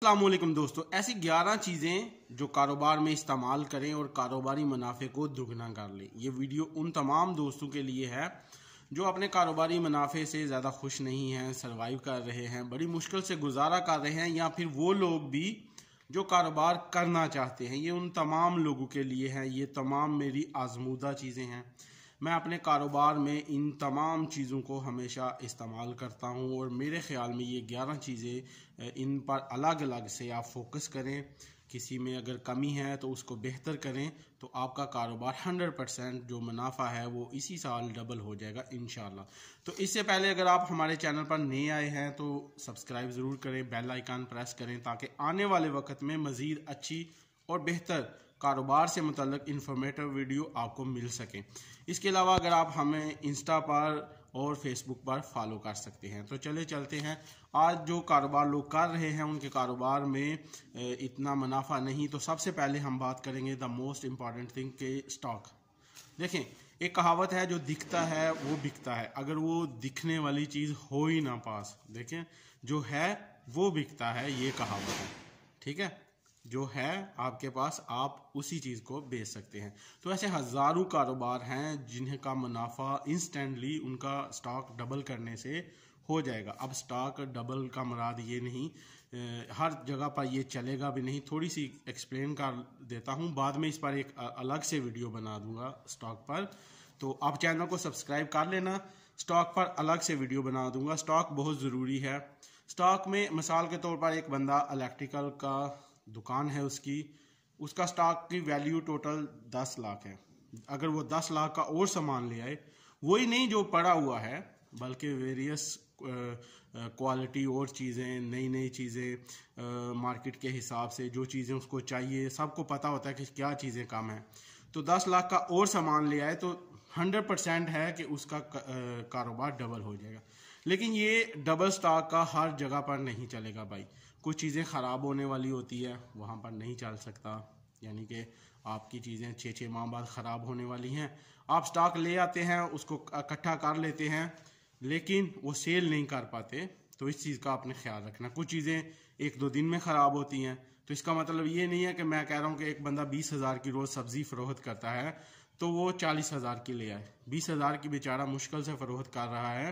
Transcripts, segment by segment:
अस्सलामुअलैकुम दोस्तों, ऐसी 11 चीज़ें जो कारोबार में इस्तेमाल करें और कारोबारी मुनाफे को दुगना कर लें। ये वीडियो उन तमाम दोस्तों के लिए है जो अपने कारोबारी मुनाफे से ज़्यादा खुश नहीं हैं, सर्वाइव कर रहे हैं, बड़ी मुश्किल से गुजारा कर रहे हैं, या फिर वो लोग भी जो कारोबार करना चाहते हैं। ये उन तमाम लोगों के लिए है। ये तमाम मेरी आजमूदा चीज़ें हैं। मैं अपने कारोबार में इन तमाम चीज़ों को हमेशा इस्तेमाल करता हूं और मेरे ख़्याल में ये 11 चीज़ें, इन पर अलग अलग से आप फोकस करें। किसी में अगर कमी है तो उसको बेहतर करें तो आपका कारोबार 100% जो मुनाफा है वो इसी साल डबल हो जाएगा इंशाल्लाह। तो इससे पहले अगर आप हमारे चैनल पर नए आए हैं तो सब्सक्राइब ज़रूर करें, बेल आइकन प्रेस करें ताकि आने वाले वक्त में मज़ीद अच्छी और बेहतर कारोबार से मुतल्लिक इन्फॉर्मेटिव वीडियो आपको मिल सके। इसके अलावा अगर आप हमें इंस्टा पर और फेसबुक पर फॉलो कर सकते हैं। तो चले चलते हैं, आज जो कारोबार लोग कर रहे हैं उनके कारोबार में इतना मुनाफा नहीं। तो सबसे पहले हम बात करेंगे द मोस्ट इम्पॉर्टेंट थिंग के स्टॉक। देखें, एक कहावत है जो दिखता है वो बिकता है। अगर वो दिखने वाली चीज़ हो ही ना पास, देखें जो है वो बिकता है, ये कहावत है। ठीक है, जो है आपके पास आप उसी चीज़ को बेच सकते हैं। तो ऐसे हज़ारों कारोबार हैं जिन्हें का मुनाफा इंस्टेंटली उनका स्टॉक डबल करने से हो जाएगा। अब स्टॉक डबल का मुराद ये नहीं, हर जगह पर ये चलेगा भी नहीं। थोड़ी सी एक्सप्लेन कर देता हूँ, बाद में इस पर एक अलग से वीडियो बना दूंगा स्टॉक पर। तो आप चैनल को सब्सक्राइब कर लेना, स्टॉक पर अलग से वीडियो बना दूंगा। स्टॉक बहुत ज़रूरी है। स्टॉक में मिसाल के तौर पर एक बंदा इलेक्ट्रिकल का दुकान है, उसका स्टॉक की वैल्यू टोटल 10 लाख है। अगर वो 10 लाख का और सामान ले आए, वही नहीं जो पड़ा हुआ है बल्कि वेरियस क्वालिटी और चीज़ें, नई नई चीज़ें, मार्केट के हिसाब से जो चीज़ें उसको चाहिए, सबको पता होता है कि क्या चीज़ें कम है। तो 10 लाख का और सामान ले आए तो 100% है कि उसका कारोबार डबल हो जाएगा। लेकिन ये डबल स्टॉक का हर जगह पर नहीं चलेगा भाई। कुछ चीज़ें ख़राब होने वाली होती है, वहाँ पर नहीं चल सकता। यानी कि आपकी चीज़ें 6-6 माह बाद ख़राब होने वाली हैं, आप स्टॉक ले आते हैं, उसको इकट्ठा कर लेते हैं, लेकिन वो सेल नहीं कर पाते। तो इस चीज़ का आपने ख्याल रखना। कुछ चीज़ें 1-2 दिन में ख़राब होती हैं, तो इसका मतलब ये नहीं है कि मैं कह रहा हूँ कि एक बंदा 20,000 की रोज़ सब्ज़ी फ़रोख्त करता है तो वो 40,000 की ले आए। 20,000 की बेचारा मुश्किल से फ़रोख्त कर रहा है,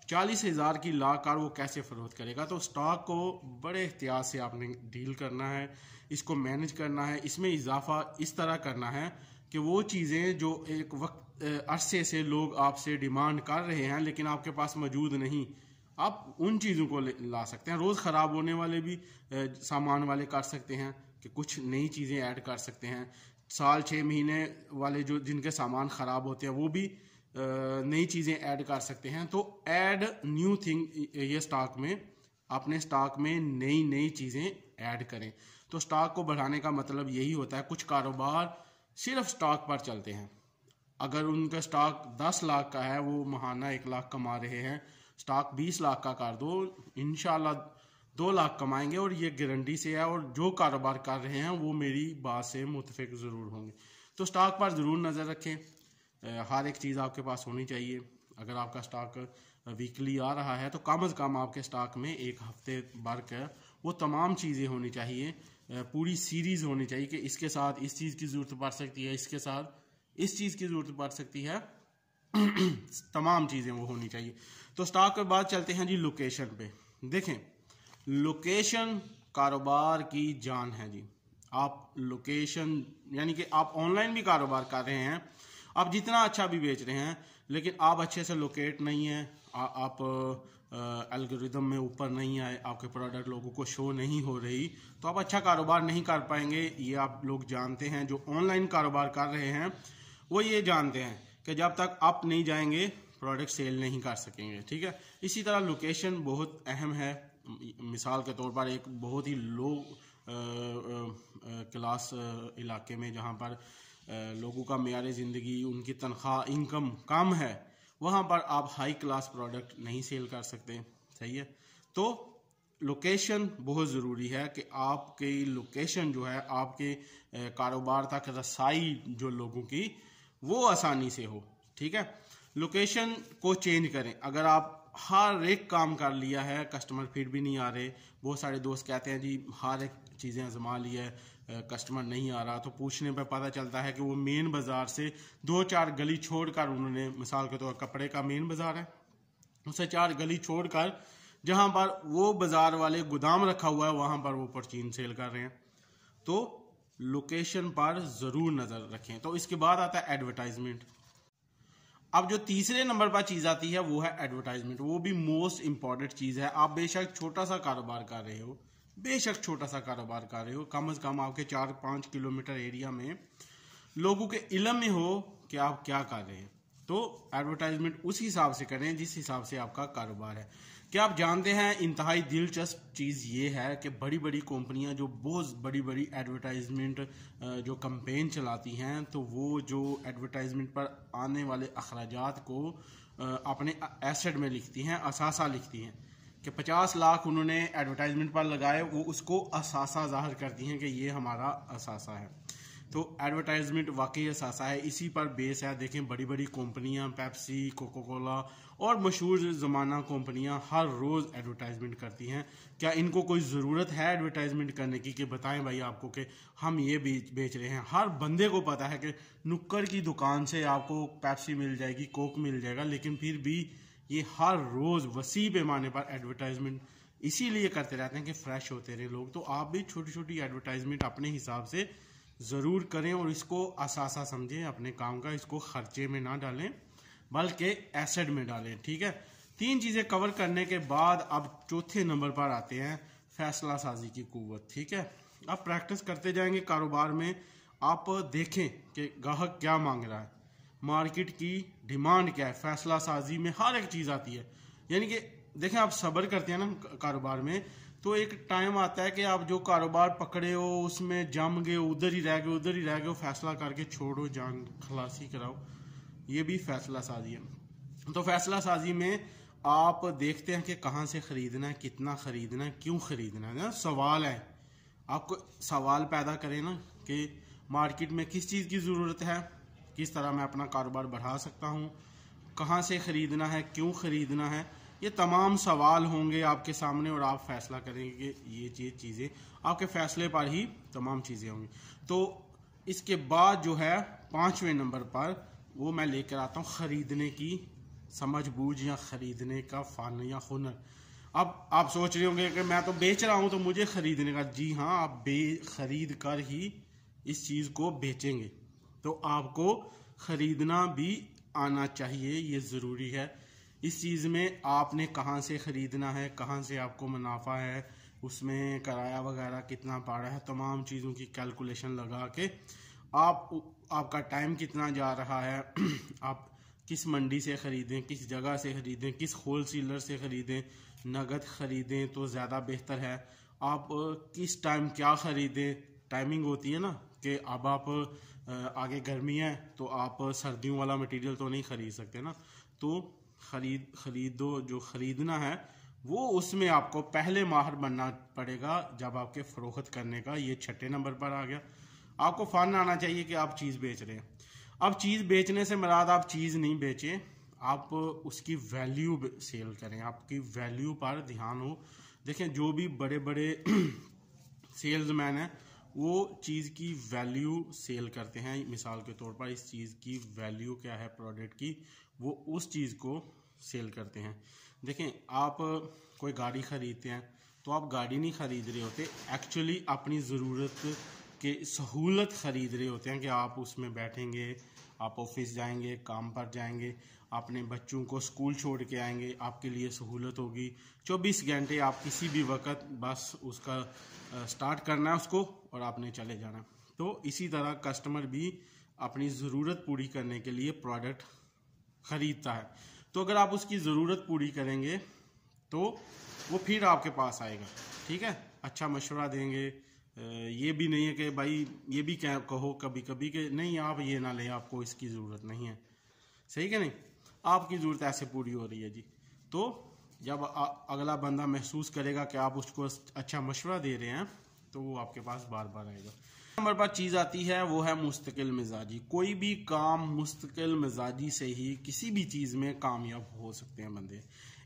40,000 की ला कर वो कैसे फ़रोख्त करेगा। तो स्टॉक को बड़े एहतियात से आपने डील करना है, इसको मैनेज करना है। इसमें इजाफा इस तरह करना है कि वो चीज़ें जो एक वक्त अरसे से लोग आपसे डिमांड कर रहे हैं लेकिन आपके पास मौजूद नहीं, आप उन चीज़ों को ला सकते हैं। रोज़ ख़राब होने वाले भी सामान वाले कर सकते हैं कि कुछ नई चीज़ें ऐड कर सकते हैं। साल 6 महीने वाले जो जिनके सामान ख़राब होते हैं वो भी नई चीज़ें ऐड कर सकते हैं। तो ऐड न्यू थिंग, ये स्टॉक में अपने स्टॉक में नई नई चीज़ें ऐड करें। तो स्टॉक को बढ़ाने का मतलब यही होता है। कुछ कारोबार सिर्फ स्टॉक पर चलते हैं। अगर उनका स्टॉक 10 लाख का है, वो महाना 1 लाख कमा रहे हैं, स्टॉक 20 लाख का कर दो, इंशाल्लाह 2 लाख कमाएंगे और ये गारंटी से है। और जो कारोबार कर रहे हैं वो मेरी बात से मुत्तफिक ज़रूर होंगे। तो स्टॉक पर ज़रूर नज़र रखें। हर एक चीज़ आपके पास होनी चाहिए। अगर आपका स्टॉक वीकली आ रहा है तो कम से कम आपके स्टॉक में एक हफ्ते भर का वो तमाम चीज़ें होनी चाहिए, पूरी सीरीज़ होनी चाहिए कि इसके साथ इस चीज़ की ज़रूरत पड़ सकती है, इसके साथ इस चीज़ की ज़रूरत पड़ सकती है। तमाम चीज़ें वो होनी चाहिए। तो स्टॉक के बाद चलते हैं जी लोकेशन पे। देखें, लोकेशन कारोबार की जान है जी। आप लोकेशन, यानी कि आप ऑनलाइन भी कारोबार कर रहे हैं, आप जितना अच्छा भी बेच रहे हैं, लेकिन आप अच्छे से लोकेट नहीं है, आप एल्गोरिदम में ऊपर नहीं आए, आपके प्रोडक्ट लोगों को शो नहीं हो रही, तो आप अच्छा कारोबार नहीं कर पाएंगे। ये आप लोग जानते हैं। जो ऑनलाइन कारोबार कर रहे हैं वो ये जानते हैं कि जब तक आप नहीं जाएंगे प्रोडक्ट सेल नहीं कर सकेंगे। ठीक है, इसी तरह लोकेशन बहुत अहम है। मिसाल के तौर पर एक बहुत ही लो क्लास इलाके में जहाँ पर लोगों का मेयार ज़िंदगी, उनकी तनख्वाह, इनकम कम है, वहाँ पर आप हाई क्लास प्रोडक्ट नहीं सेल कर सकते। सही है, तो लोकेशन बहुत ज़रूरी है कि आपकी लोकेशन जो है आपके कारोबार तक रसाई जो लोगों की वो आसानी से हो। ठीक है, लोकेशन को चेंज करें। अगर आप हर एक काम कर लिया है, कस्टमर फिर भी नहीं आ रहे। बहुत सारे दोस्त कहते हैं जी हर एक चीज़ें आजमा ली है, कस्टमर नहीं आ रहा। तो पूछने पर पता चलता है कि वो मेन बाज़ार से 2-4 गली छोड़कर उन्होंने, मिसाल के तौर पर कपड़े का मेन बाज़ार है, उससे 4 गली छोड़कर जहां पर वो बाज़ार वाले गोदाम रखा हुआ है वहां पर वो परचीन सेल कर रहे हैं। तो लोकेशन पर ज़रूर नज़र रखें। तो इसके बाद आता है एडवर्टाइजमेंट। अब जो तीसरे नंबर पर चीज़ आती है वो है एडवर्टाइजमेंट। वो भी मोस्ट इंपॉर्टेंट चीज़ है। आप बेशक छोटा सा कारोबार कर रहे हो, बेशक छोटा सा कारोबार कर रहे हो, कम से कम आपके 4-5 किलोमीटर एरिया में लोगों के इल्म में हो कि आप क्या कर रहे हैं। तो एडवर्टाइजमेंट उस हिसाब से करें जिस हिसाब से आपका कारोबार है। क्या आप जानते हैं इंतहाई दिलचस्प चीज़ ये है कि बड़ी बड़ी कंपनियां जो बहुत बड़ी बड़ी एडवर्टाइजमेंट जो कैंपेन चलाती हैं, तो वो जो एडवर्टाइजमेंट पर आने वाले अखराजात को अपने एसेट में लिखती हैं, असासा लिखती हैं कि 50 लाख उन्होंने एडवर्टाइजमेंट पर लगाए, वो उसको असासा ज़ाहिर करती हैं कि ये हमारा असासा है। तो एडवर्टाइजमेंट वाकई असासा है, इसी पर बेस है। देखें बड़ी बड़ी कंपनियां पेप्सी, कोका कोला और मशहूर ज़माना कंपनियां हर रोज़ एडवर्टाइजमेंट करती हैं। क्या इनको कोई ज़रूरत है एडवर्टाइजमेंट करने की कि बताएं भाई आपको कि हम ये बेच रहे हैं? हर बंदे को पता है कि नुक्कड़ की दुकान से आपको पेप्सी मिल जाएगी, कोक मिल जाएगा, लेकिन फिर भी ये हर रोज़ वसी पैमाने पर एडवर्टाइजमेंट इसीलिए करते रहते हैं कि फ्रेश होते रहे लोग। तो आप भी छोटी छोटी एडवर्टाइजमेंट अपने हिसाब से ज़रूर करें और इसको असासा समझें अपने काम का। इसको खर्चे में ना डालें बल्कि एसेट में डालें। ठीक है, 3 चीज़ें कवर करने के बाद अब चौथे नंबर पर आते हैं फैसला साजी की कुव्वत। ठीक है, अब प्रैक्टिस करते जाएंगे कारोबार में। आप देखें कि ग्राहक क्या मांग रहा है, मार्केट की डिमांड क्या है। फैसला साजी में हर एक चीज़ आती है। यानी कि देखें आप सब्र करते हैं ना कारोबार में, तो एक टाइम आता है कि आप जो कारोबार पकड़े हो उसमें जम गए, उधर ही रह गए, फैसला करके छोड़ो, जान खलासी कराओ। ये भी फैसला साजी है। तो फैसला साजी में आप देखते हैं कि कहाँ से खरीदना है, कितना खरीदना है, क्यों खरीदना है ना। सवाल है, आपको सवाल पैदा करें ना कि मार्केट में किस चीज़ की ज़रूरत है, किस तरह मैं अपना कारोबार बढ़ा सकता हूँ, कहाँ से खरीदना है, क्यों खरीदना है। ये तमाम सवाल होंगे आपके सामने और आप फैसला करेंगे कि ये चीज़ें आपके फैसले पर ही तमाम चीज़ें होंगी। तो इसके बाद जो है 5वें नंबर पर वो मैं लेकर आता हूँ खरीदने की समझ बूझ या खरीदने का फ़न या हुनर। अब आप सोच रहे होंगे कि मैं तो बेच रहा हूँ तो मुझे खरीदने का। जी हाँ, आप खरीद कर ही इस चीज़ को बेचेंगे, तो आपको खरीदना भी आना चाहिए, ये ज़रूरी है। इस चीज़ में आपने कहाँ से ख़रीदना है, कहाँ से आपको मुनाफा है, उसमें किराया वगैरह कितना पड़ रहा है, तमाम चीज़ों की कैलकुलेशन लगा के आपका टाइम कितना जा रहा है, आप किस मंडी से ख़रीदें, किस जगह से ख़रीदें, किस होल सेलर से ख़रीदें, नगद ख़रीदें तो ज़्यादा बेहतर है। आप किस टाइम क्या ख़रीदें, टाइमिंग होती है ना कि अब आप आगे गर्मी है तो आप सर्दियों वाला मटेरियल तो नहीं ख़रीद सकते ना। तो खरीदो जो खरीदना है वो उसमें आपको पहले माहिर बनना पड़ेगा जब आपके फ़रोख्त करने का। ये 6ठे नंबर पर आ गया। आपको फ़न आना चाहिए कि आप चीज़ बेच रहे हैं। अब चीज़ बेचने से मुराद आप चीज़ नहीं बेचें, आप उसकी वैल्यू सेल करें, आपकी वैल्यू पर ध्यान हो। देखें जो भी बड़े बड़े सेल्समैन हैं वो चीज़ की वैल्यू सेल करते हैं। मिसाल के तौर पर इस चीज़ की वैल्यू क्या है प्रोडक्ट की, वो उस चीज़ को सेल करते हैं। देखें आप कोई गाड़ी ख़रीदते हैं तो आप गाड़ी नहीं ख़रीद रहे होते, एक्चुअली अपनी ज़रूरत के सहूलत ख़रीद रहे होते हैं कि आप उसमें बैठेंगे, आप ऑफिस जाएंगे, काम पर जाएंगे, अपने बच्चों को स्कूल छोड़ के आएंगे, आपके लिए सहूलत होगी। 24 घंटे आप किसी भी वक्त बस उसका स्टार्ट करना है उसको और आपने चले जाना। तो इसी तरह कस्टमर भी अपनी ज़रूरत पूरी करने के लिए प्रोडक्ट ख़रीदता है। तो अगर आप उसकी ज़रूरत पूरी करेंगे तो वो फिर आपके पास आएगा। ठीक है, अच्छा मशवरा देंगे। ये भी नहीं है कि भाई ये भी क्या कहो कभी कभी कि नहीं आप ये ना लें, आपको इसकी ज़रूरत नहीं है। सही कि नहीं, आपकी ज़रूरत ऐसे पूरी हो रही है जी। तो जब अगला बंदा महसूस करेगा कि आप उसको अच्छा मशवरा दे रहे हैं तो वो आपके पास बार बार आएगा। नंबर पर चीज़ आती है वो है मुस्तकिल मिजाजी। कोई भी काम मुस्तकिल मिजाजी से ही किसी भी चीज़ में कामयाब हो सकते हैं बंदे।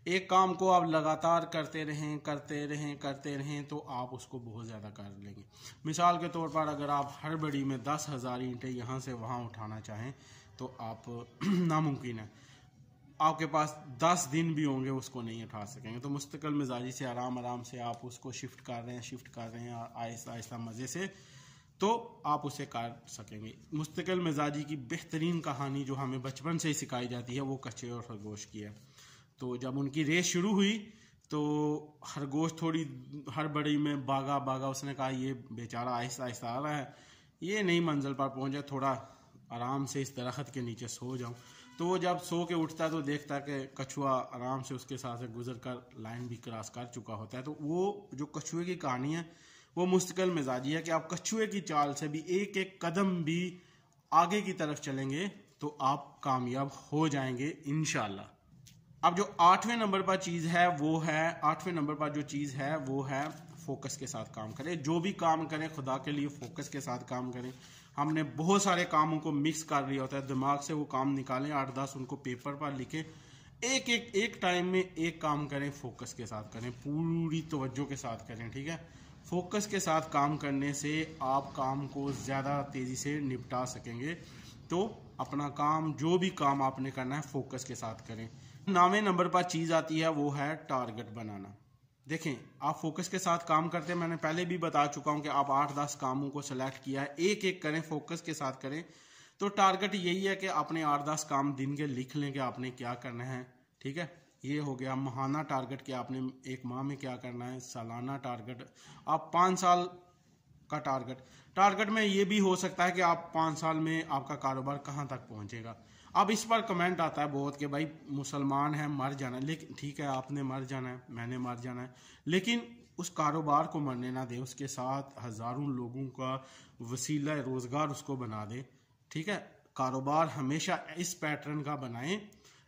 एक काम को आप लगातार करते रहें तो आप उसको बहुत ज़्यादा कर लेंगे। मिसाल के तौर पर अगर आप हर बड़ी में 10,000 ईंटें यहाँ से वहाँ उठाना चाहें तो आप नामुमकिन है, आपके पास 10 दिन भी होंगे उसको नहीं उठा सकेंगे। तो मुस्तकिल मिजाजी से आराम से आप उसको शिफ्ट कर रहे हैं आहिस्ता आहिस्ता मज़े से, तो आप उसे कर सकेंगे। मुस्तकिल मिजाजी की बेहतरीन कहानी जो हमें बचपन से ही सिखाई जाती है वो कच्चे और खरगोश की है। तो जब उनकी रेस शुरू हुई तो खरगोश थोड़ी हड़बड़ी में भागा, उसने कहा ये बेचारा आहिस्ता आहिस्ता आ रहा है, ये नई मंजिल पर पहुंचा, थोड़ा आराम से इस दरख्त के नीचे सो जाऊं। तो वो जब सो के उठता है तो देखता है कि कछुआ आराम से उसके साथ से गुजर कर लाइन भी क्रॉस कर चुका होता है। तो वो जो कछुए की कहानी है वो मुस्तकिल मिजाजी है कि आप कछुए की चाल से भी एक एक कदम भी आगे की तरफ चलेंगे तो आप कामयाब हो जाएंगे इंशाल्लाह। अब जो 8वें नंबर पर चीज़ है वो है, 8वें नंबर पर जो चीज़ है वो है फोकस के साथ काम करें। जो भी काम करें खुदा के लिए फोकस के साथ काम करें। हमने बहुत सारे कामों को मिक्स कर लिया होता है, दिमाग से वो काम निकालें, 8-10 उनको पेपर पर लिखें, एक टाइम में एक काम करें, फोकस के साथ करें, पूरी तवज्जो के साथ करें। ठीक है, फोकस के साथ काम करने से आप काम को ज़्यादा तेज़ी से निपटा सकेंगे। तो अपना काम, जो भी काम आपने करना है, फोकस के साथ करें। 9वें नंबर पर चीज़ आती है वो है टारगेट बनाना। देखें, आप फोकस के साथ काम करते हैं, मैंने पहले भी बता चुका हूं कि आप 8-10 कामों को सेलेक्ट किया है, एक एक करें, फोकस के साथ करें। तो टारगेट यही है कि अपने 8-10 काम दिन के लिख लें कि आपने क्या करना है। ठीक है, ये हो गया माहाना टारगेट कि आपने एक माह में क्या करना है, सालाना टारगेट, आप 5 साल का टारगेट में ये भी हो सकता है कि आप 5 साल में आपका कारोबार कहाँ तक पहुंचेगा। अब इस पर कमेंट आता है बहुत कि भाई मुसलमान है, मर जाना है। लेकिन ठीक है, आपने मर जाना है, मैंने मर जाना है, लेकिन उस कारोबार को मरने ना दे, उसके साथ हज़ारों लोगों का वसीला रोज़गार उसको बना दे। ठीक है, कारोबार हमेशा इस पैटर्न का बनाएं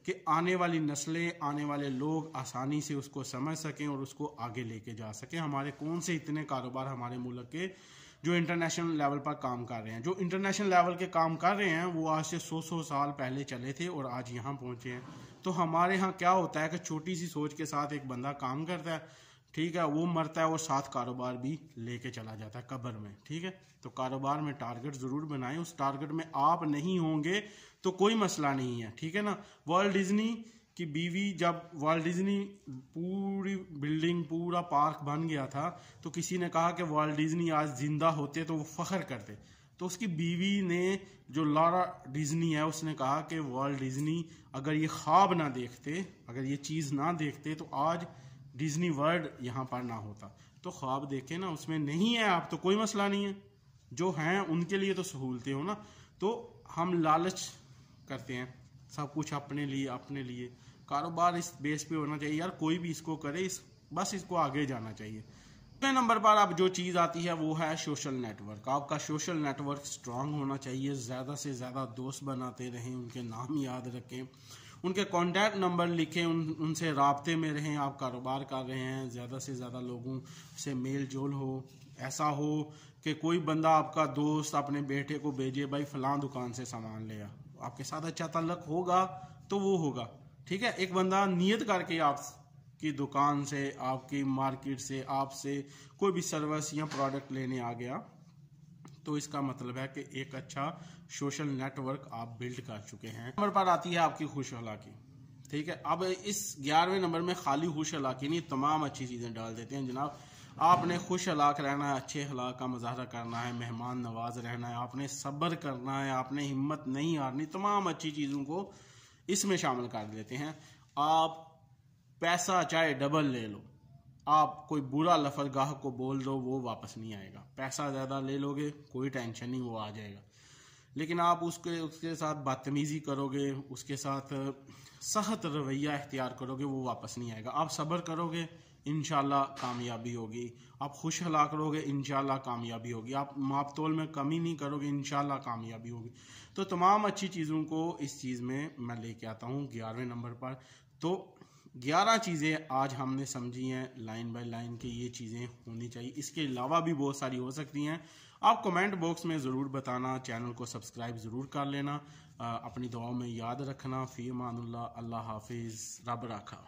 कि आने वाली नस्लें, आने वाले लोग आसानी से उसको समझ सकें और उसको आगे लेके जा सकें। हमारे कौन से इतने कारोबार हमारे मुल्क के जो इंटरनेशनल लेवल पर काम कर रहे हैं, जो इंटरनेशनल लेवल के काम कर रहे हैं, वो आज से 100 साल पहले चले थे और आज यहाँ पहुँचे हैं। तो हमारे यहाँ क्या होता है कि छोटी सी सोच के साथ एक बंदा काम करता है, ठीक है, वो मरता है और साथ कारोबार भी लेके चला जाता है कब्र में। ठीक है, तो कारोबार में टारगेट ज़रूर बनाएं, उस टारगेट में आप नहीं होंगे तो कोई मसला नहीं है। ठीक है ना, वर्ल्ड डिज्नी की बीवी, जब वर्ल्ड डिज्नी पूरी बिल्डिंग, पूरा पार्क बन गया था, तो किसी ने कहा कि वर्ल्ड डिज्नी आज जिंदा होते तो वो फख्र करते। तो उसकी बीवी ने, जो लॉरा डिज्नी है, उसने कहा कि वर्ल्ड डिज्नी अगर ये ख्वाब ना देखते, अगर ये चीज़ ना देखते तो आज डिज्नी वर्ल्ड यहाँ पर ना होता। तो ख्वाब देखे ना, उसमें नहीं है आप तो कोई मसला नहीं है, जो हैं उनके लिए तो सहूलतें हो ना। तो हम लालच करते हैं सब कुछ अपने लिए। कारोबार इस बेस पे होना चाहिए यार, कोई भी इसको करे, बस इसको आगे जाना चाहिए। दूसरे नंबर पर अब जो चीज़ आती है वो है सोशल नेटवर्क। आपका सोशल नेटवर्क स्ट्रांग होना चाहिए, ज़्यादा से ज़्यादा दोस्त बनाते रहें, उनके नाम याद रखें, उनके कॉन्टैक्ट नंबर लिखें, उनसे राब्ते में रहें। आप कारोबार कर रहे हैं, ज़्यादा से ज़्यादा लोगों से मेल जोल हो। ऐसा हो कि कोई बंदा आपका दोस्त अपने बेटे को भेजे, भाई फलां दुकान से सामान ले आ, आपके साथ अच्छा ताल्लुक होगा तो वो होगा। ठीक है, एक बंदा नियत करके आपकी दुकान से, आपकी मार्केट से, आपसे कोई भी सर्विस या प्रोडक्ट लेने आ गया, तो इसका मतलब है कि एक अच्छा सोशल नेटवर्क आप बिल्ड कर चुके हैं। नंबर पर आती है आपकी खुश अखलाकी। ठीक है, अब इस 11वें नंबर में खाली खुश अखलाकी नहीं, तमाम अच्छी चीज़ें डाल देते हैं जनाब। आपने खुश अखलाक रहना है, अच्छे अखलाक का मुजाहरा करना है, मेहमान नवाज रहना है, आपने सब्र करना है, आपने हिम्मत नहीं हारनी, तमाम अच्छी चीज़ों को इसमें शामिल कर देते हैं। आप पैसा चाहे डबल ले लो, आप कोई बुरा लफ्ज़ गाहक को बोल दो, वो वापस नहीं आएगा। पैसा ज़्यादा ले लोगे, कोई टेंशन नहीं, वो आ जाएगा। लेकिन आप उसके साथ बदतमीज़ी करोगे, उसके साथ सख्त रवैया इख्तियार करोगे, वो वापस नहीं आएगा। आप सब्र करोगे, इंशाल्लाह कामयाबी होगी। आप खुश अखलाक रहोगे, इंशाल्लाह कामयाबी होगी। आप माप तोल में कमी नहीं करोगे, इंशाल्लाह कामयाबी होगी। तो तमाम अच्छी चीज़ों को इस चीज़ में मैं लेके आता हूँ 11वें नंबर पर। तो 11 चीज़ें आज हमने समझी हैं लाइन बाय लाइन कि ये चीज़ें होनी चाहिए। इसके अलावा भी बहुत सारी हो सकती हैं। आप कमेंट बॉक्स में ज़रूर बताना, चैनल को सब्सक्राइब ज़रूर कर लेना, अपनी दुआओं में याद रखना। फ़ी अमानुल्लाह, अल्लाह हाफिज़, रब रखा।